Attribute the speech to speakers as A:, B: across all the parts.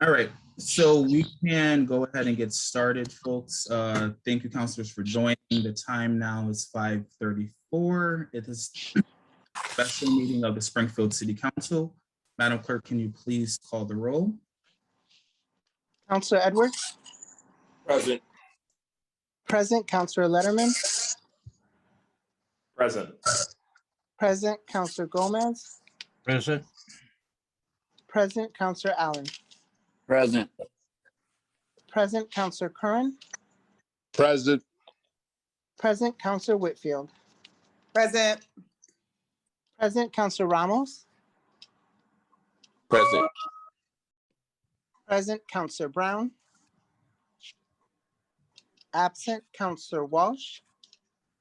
A: All right, so we can go ahead and get started, folks. Thank you, counselors, for joining. The time now is 5:34. It is a special meeting of the Springfield City Council. Madam Clerk, can you please call the roll?
B: Counselor Edwards?
C: Present.
B: Present. Counselor Letterman?
C: Present.
B: Present. Counselor Gomez?
D: Present.
B: Present. Counselor Allen?
D: Present.
B: Present. Counselor Curran?
E: Present.
B: Present. Counselor Whitfield?
F: Present.
B: Present. Counselor Ramos?
E: Present.
B: Present. Counselor Brown? Absent. Counselor Walsh?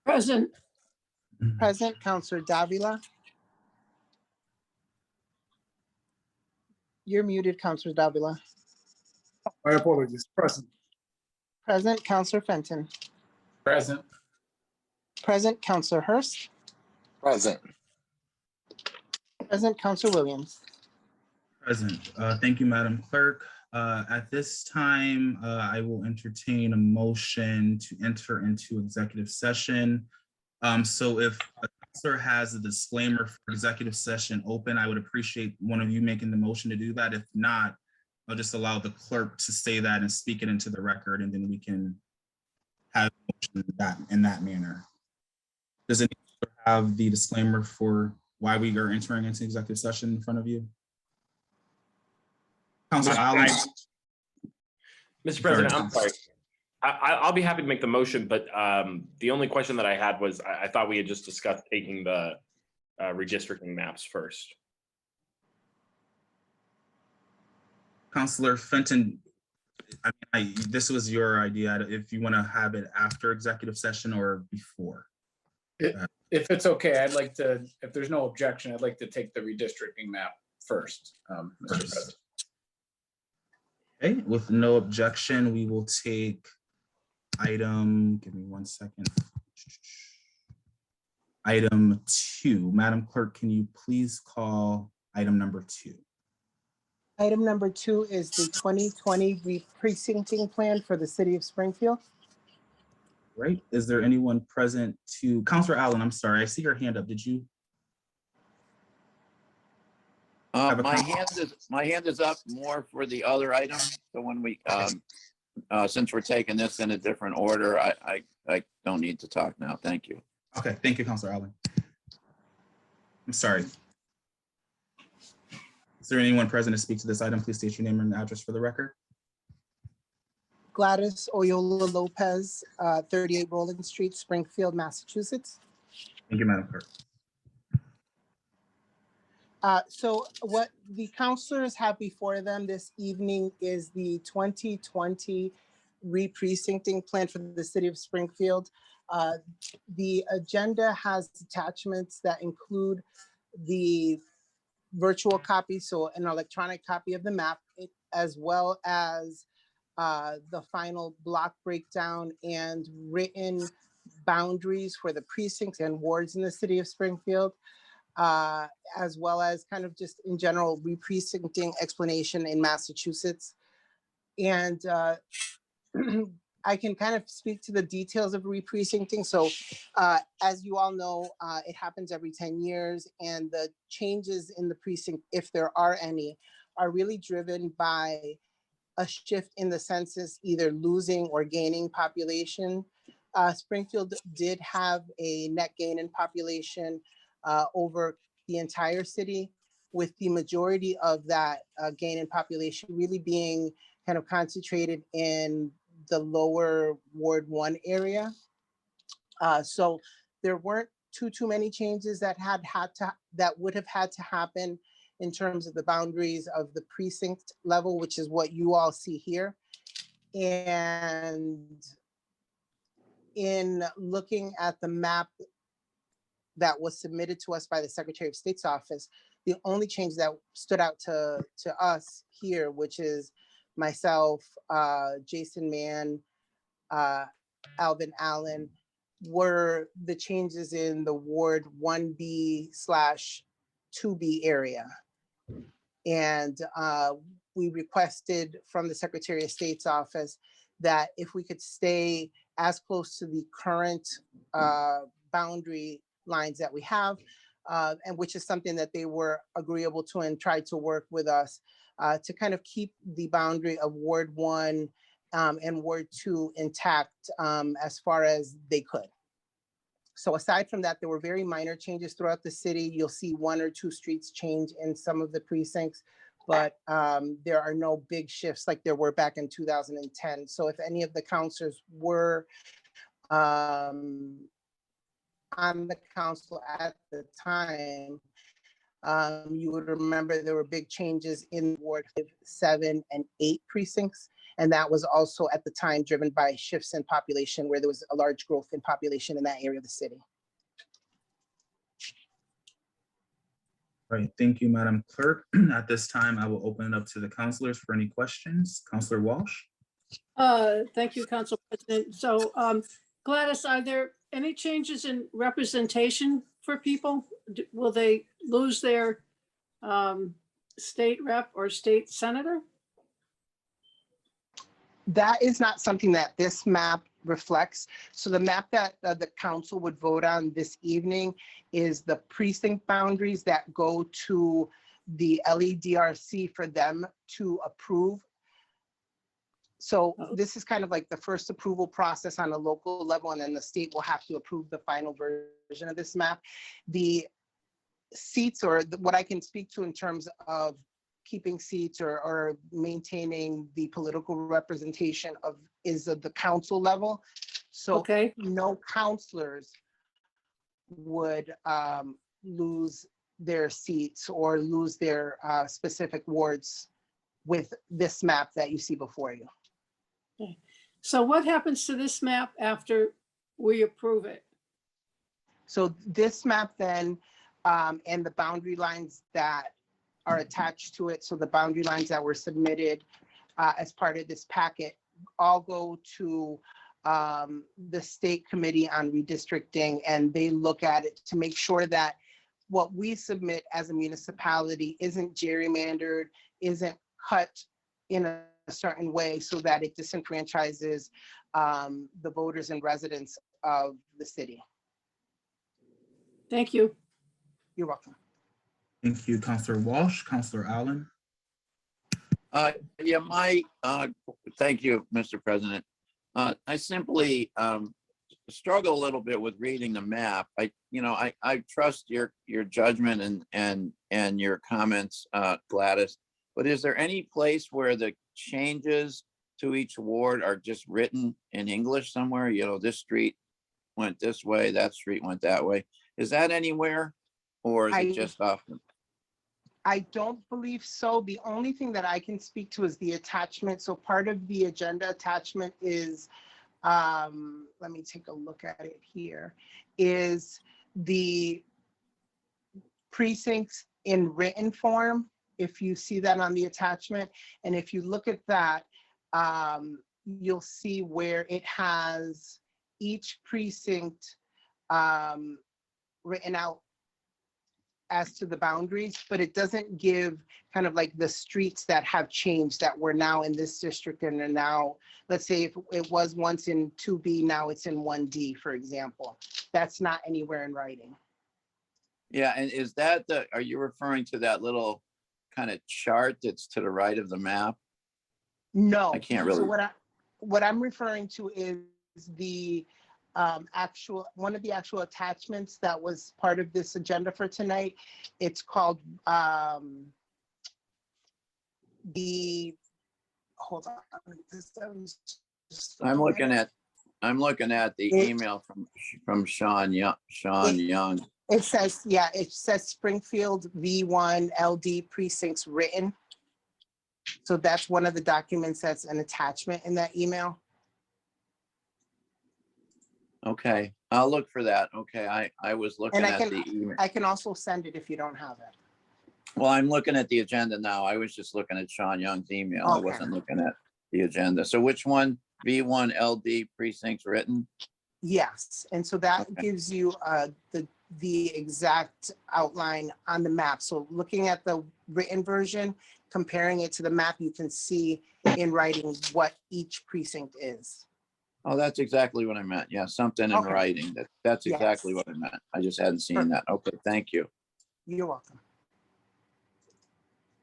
D: Present.
B: Present. Counselor Davila? You're muted, Counselor Davila.
G: My apologies. Present.
B: Present. Counselor Fenton?
C: Present.
B: Present. Counselor Hurst?
E: Present.
B: Present. Counselor Williams?
A: Present. Thank you, Madam Clerk. At this time, I will entertain a motion to enter into executive session. So if a counselor has a disclaimer for executive session open, I would appreciate one of you making the motion to do that. If not, I'll just allow the clerk to say that and speak it into the record, and then we can have a motion in that manner. Does anyone have the disclaimer for why we are entering into executive session in front of you? Councilor Allen.
C: Mr. President, I'm sorry. I'll be happy to make the motion, but the only question that I had was I thought we had just discussed taking the redistricting maps first.
A: Councilor Fenton, this was your idea. If you want to have it after executive session or before.
G: If it's okay, I'd like to, if there's no objection, I'd like to take the redistricting map first, Mr. President.
A: Okay, with no objection, we will take item, give me 1 second. Item 2. Madam Clerk, can you please call item number 2?
B: Item number 2 is the 2020 re-precincting plan for the city of Springfield.
A: Right. Is there anyone present to, Councilor Allen, I'm sorry, I see your hand up. Did you?
D: My hand is up more for the other item. So when we, since we're taking this in a different order, I don't need to talk now. Thank you.
A: Okay, thank you, Councilor Allen. I'm sorry. Is there anyone present to speak to this item? Please state your name and address for the record.
B: Gladys Oyola Lopez, 38 Roland Street, Springfield, Massachusetts.
A: Thank you, Madam Clerk.
B: So what the councilors have before them this evening is the 2020 re-precincting plan for the city of Springfield. The agenda has attachments that include the virtual copy, so an electronic copy of the map, as well as the final block breakdown and written boundaries for the precincts and wards in the city of Springfield, as well as kind of just in general re-precincting explanation in Massachusetts. And I can kind of speak to the details of re-precincting. So as you all know, it happens every 10 years, and the changes in the precinct, if there are any, are really driven by a shift in the census, either losing or gaining population. Springfield did have a net gain in population over the entire city, with the majority of that gain in population really being kind of concentrated in the lower Ward 1 area. So there weren't too many changes that would have had to happen in terms of the boundaries of the precinct level, which is what you all see here. And in looking at the map that was submitted to us by the Secretary of State's office, the only change that stood out to us here, which is myself, Jason Mann, Alvin Allen, were the changes in the Ward 1B/2B area. And we requested from the Secretary of State's office that if we could stay as close to the current boundary lines that we have, and which is something that they were agreeable to and tried to work with us to kind of keep the boundary of Ward 1 and Ward 2 intact as far as they could. So aside from that, there were very minor changes throughout the city. You'll see 1 or 2 streets change in some of the precincts, but there are no big shifts like there were back in 2010. So if any of the counselors were on the council at the time, you would remember there were big changes in Ward 7 and 8 precincts. And that was also at the time driven by shifts in population where there was a large growth in population in that area of the city.
A: All right, thank you, Madam Clerk. At this time, I will open it up to the councilors for any questions. Councilor Walsh?
F: Thank you, Council President. So Gladys, are there any changes in representation for people? Will they lose their state rep or state senator?
B: That is not something that this map reflects. So the map that the council would vote on this evening is the precinct boundaries that go to the LEDRC for them to approve. So this is kind of like the first approval process on a local level, and then the state will have to approve the final version of this map. The seats, or what I can speak to in terms of keeping seats or maintaining the political representation of is at the council level. So
F: Okay.
B: no counselors would lose their seats or lose their specific wards with this map that you see before you.
F: Okay. So what happens to this map after we approve it?
B: So this map then and the boundary lines that are attached to it, so the boundary lines that were submitted as part of this packet all go to the State Committee on Redistricting, and they look at it to make sure that what we submit as a municipality isn't gerrymandered, isn't cut in a certain way so that it disenfranchises the voters and residents of the city.
F: Thank you.
B: You're welcome.
A: Thank you, Councilor Walsh. Councilor Allen?
D: Thank you, Mr. President. I simply struggle a little bit with reading the map. I trust your judgment and your comments, Gladys, but is there any place where the changes to each ward are just written in English somewhere? This street went this way, that street went that way. Is that anywhere, or is it just often?
B: I don't believe so. The only thing that I can speak to is the attachment. So part of the agenda attachment is, let me take a look at it here, is the precincts in written form, if you see that on the attachment. And if you look at that, you'll see where it has each precinct written out as to the boundaries, but it doesn't give kind of like the streets that have changed, that were now in this district and are now, let's say if it was once in 2B, now it's in 1D, for example. That's not anywhere in writing.
D: Yeah, and is that are you referring to that little kind of chart that's to the right of the map?
B: No.
D: I can't really.
B: So what I'm referring to is the one of the actual attachments that was part of this agenda for tonight. It's called hold on.
D: I'm looking at the email from Sean Young.
B: It says, yeah, it says Springfield V1 LD precincts written. So that's one of the documents that's an attachment in that email.
D: Okay, I'll look for that. Okay, I was looking at the email.
B: I can also send it if you don't have it.
D: Well, I'm looking at the agenda now. I was just looking at Sean Young's email. I
B: Okay.
D: wasn't looking at the agenda. So which one? V1 LD precincts written?
B: Yes, and so that
D: Okay.
B: gives you the exact outline on the map. So looking at the written version comparing it to the map, you can see in writing what each precinct is.
D: Oh, that's exactly what I meant. Yeah, something in
B: Okay.
D: writing. That's
B: Yes.
D: exactly what I meant. I just hadn't seen that. Okay, thank you.
B: You're welcome.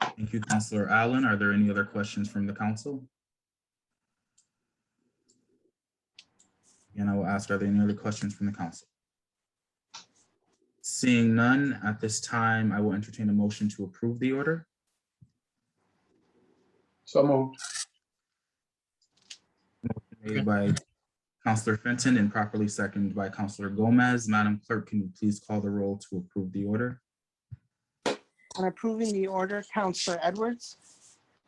A: Thank you, Councilor Allen. Are there any other questions from the council? And I will ask, are there any other questions from the council? Seeing none, at this time, I will entertain a motion to approve the order.
G: So moved.
A: Made by Councilor Fenton and properly seconded by Councilor Gomez. Madam Clerk, can you please call the roll to approve the order?
B: On approving the order, Counselor Edwards?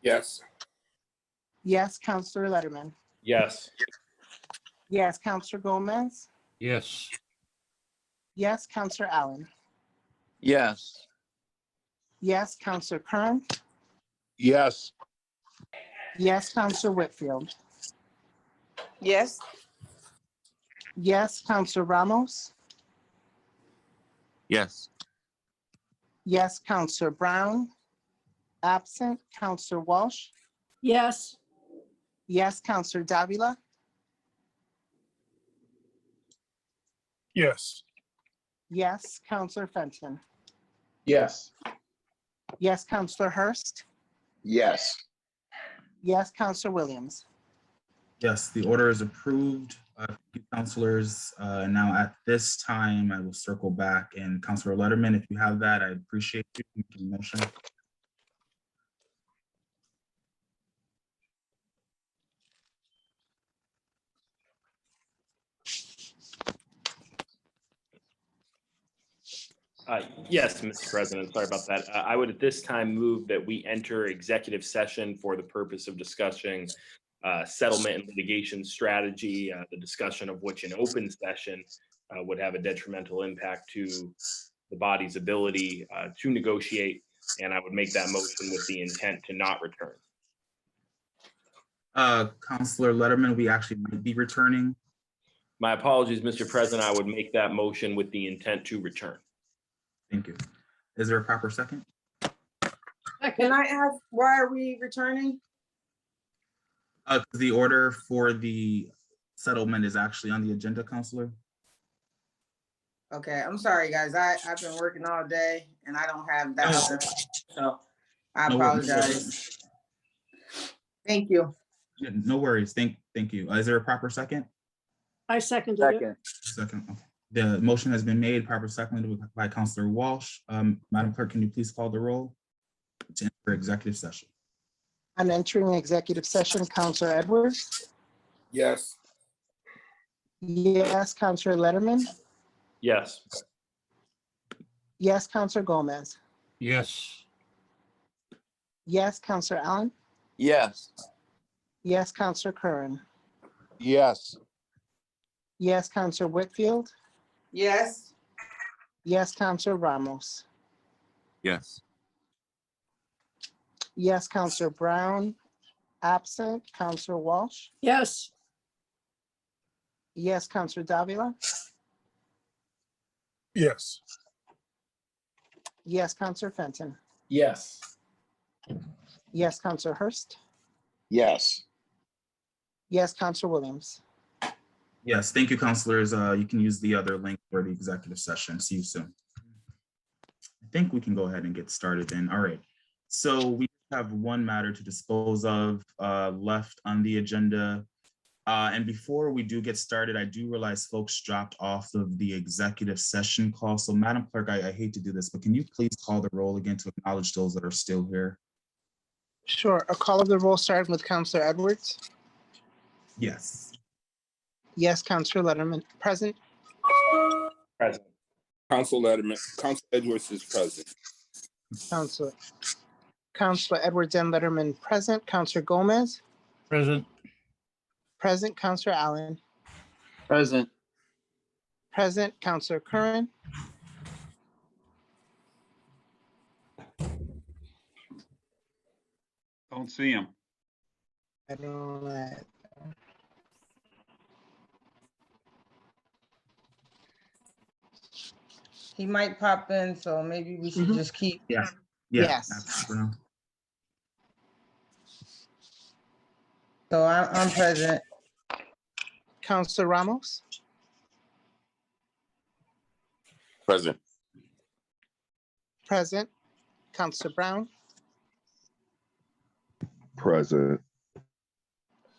E: Yes.
B: Yes. Counselor Letterman?
C: Yes.
B: Yes. Counselor Gomez?
H: Yes.
B: Yes. Counselor Allen?
D: Yes.
B: Yes. Counselor Kern?
E: Yes.
B: Yes. Counselor Whitfield?
I: Yes.
B: Yes. Counselor Ramos?
H: Yes.
B: Yes. Counselor Brown? Absent. Counselor Walsh?
F: Yes.
B: Yes. Counselor Davila?
E: Yes.
B: Yes. Counselor Fenton?
G: Yes.
B: Yes. Counselor Hurst?
E: Yes.
B: Yes. Counselor Williams?
A: Yes, the order is approved. Thank you, councilors. Now at this time, I will circle back, and Councilor Letterman, if you have that, I appreciate you making the motion.
C: Yes, Mr. President, sorry about that. I would at this time move that we enter executive session for the purpose of discussing settlement and litigation strategy, the discussion of which in open session would have a detrimental impact to the body's ability to negotiate. And I would make that motion with the intent to not return.
A: Councilor Letterman, we actually might be returning.
C: My apologies, Mr. President. I would make that motion with the intent to return.
A: Thank you. Is there a proper second?
I: Can I ask, why are we returning?
A: The order for the settlement is actually on the agenda, Councilor.
I: Okay, I'm sorry, guys. I've been working all day and I don't have that other, so I
A: No worries.
I: apologize. Thank you.
A: Yeah, no worries. Thank you. Is there a proper second?
F: I seconded it.
D: Second.
A: Second. Okay. The motion has been made, proper seconded by Councilor Walsh. Madam Clerk, can you please call the roll to enter executive session?
B: On entering executive session, Counselor Edwards?
E: Yes.
B: Yes. Counselor Letterman?
C: Yes.
B: Yes. Counselor Gomez?
H: Yes.
B: Yes. Counselor Allen?
D: Yes.
B: Yes. Counselor Curran?
E: Yes.
B: Yes. Counselor Whitfield?
I: Yes.
B: Yes. Counselor Ramos?
H: Yes.
B: Yes. Counselor Brown? Absent. Counselor Walsh?
F: Yes.
B: Yes. Counselor Davila?
E: Yes.
B: Yes. Counselor Fenton?
G: Yes.
B: Yes. Counselor Hurst?
E: Yes.
B: Yes. Counselor Williams?
A: Yes, thank you, councilors. You can use the other link for the executive session. See you soon. I think we can go ahead and get started then. All right. So we have one matter to dispose of left on the agenda. And before we do get started, I do realize folks dropped off of the executive session call. So Madam Clerk, I hate to do this, but can you please call the roll again to acknowledge those that are still here?
B: Sure. A call of the roll starting with Counselor Edwards?
A: Yes.
B: Yes. Counselor Letterman? Present?
C: Present.
E: Council Letterman, Council Edwards is present.
B: Counselor Edwards and Letterman present. Counselor Gomez?
H: Present.
B: Present. Counselor Allen?
D: Present.
B: Present. Counselor Curran?
J: Don't see him.
B: I don't.
I: He might pop in, so maybe we should just keep.
A: Yeah.
B: Yes.
A: That's for now.
I: So I'm present.
B: Counselor Ramos,
E: Present.
B: present. Counselor Brown,
E: Present.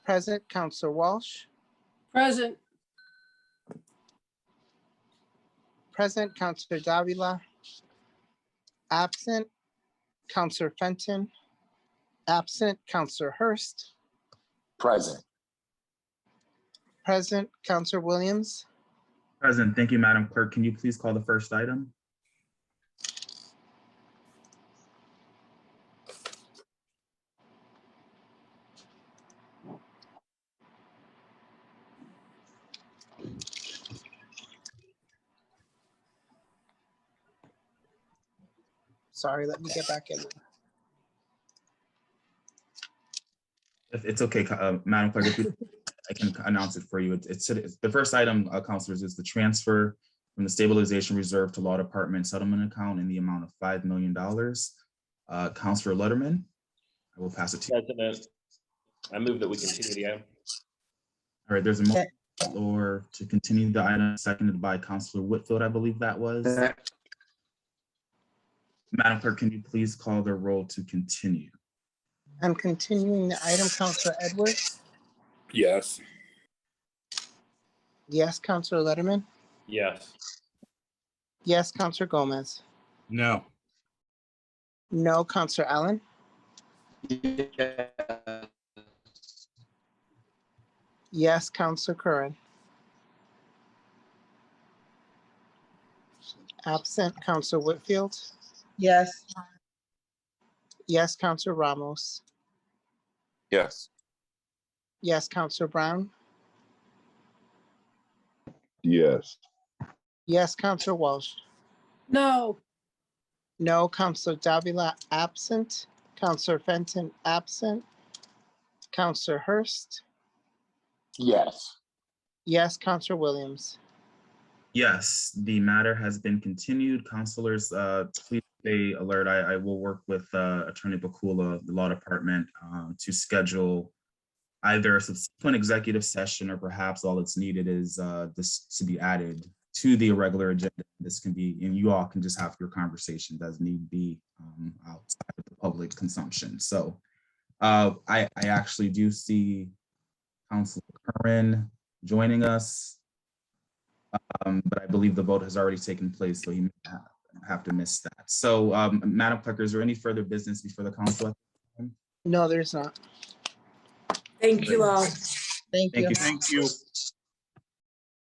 B: present. Counselor Walsh,
F: Present.
B: present. Counselor Davila, absent. Counselor Fenton, absent. Counselor Hurst,
E: Present.
B: present. Counselor Williams,
A: Present. Thank you, Madam Clerk. Can you please call the first item?
B: sorry, let me get back in.
A: If it's okay, Madam Clerk, if I can announce it for you. It's the first item, councilors, is the transfer from the stabilization reserve to law department settlement account in the amount of $5 million. Councilor Letterman, I will pass it to you.
C: President, I move that we continue the item.
A: All right, there's a motion on the floor to continue the item, seconded by Councilor Whitfield, I believe that was. Madam Clerk, can you please call the roll to continue?
B: I'm continuing the item. Counselor Edwards,
E: Yes.
B: yes. Counselor Letterman,
C: Yes.
B: yes. Counselor Gomez,
H: No.
B: no. Counselor Allen, yes. Counselor Curran, absent. Counselor Whitfield,
I: Yes.
B: yes. Counselor Ramos,
E: Yes.
B: yes. Counselor Brown,
E: Yes.
B: yes. Counselor Walsh,
F: No.
B: no. Counselor Davila, absent. Counselor Fenton, absent. Counselor Hurst,
E: Yes.
B: yes. Counselor Williams,
A: Yes, the matter has been continued. Councilors, please stay alert. I will work with Attorney Bakula, the law department, to schedule either a subsequent executive session, or perhaps all that's needed is this to be added to the irregular agenda. This can be, and you all can just have your conversations as need be outside of the public consumption. So I actually do see Councilor Curran joining us. But I believe the vote has already taken place, so he may have to miss that. So, Madam Clerk, is there any further business before the council?
B: no, there's not.
J: Thank you all.
I: Thank you.
A: Thank you.
H: Thank you.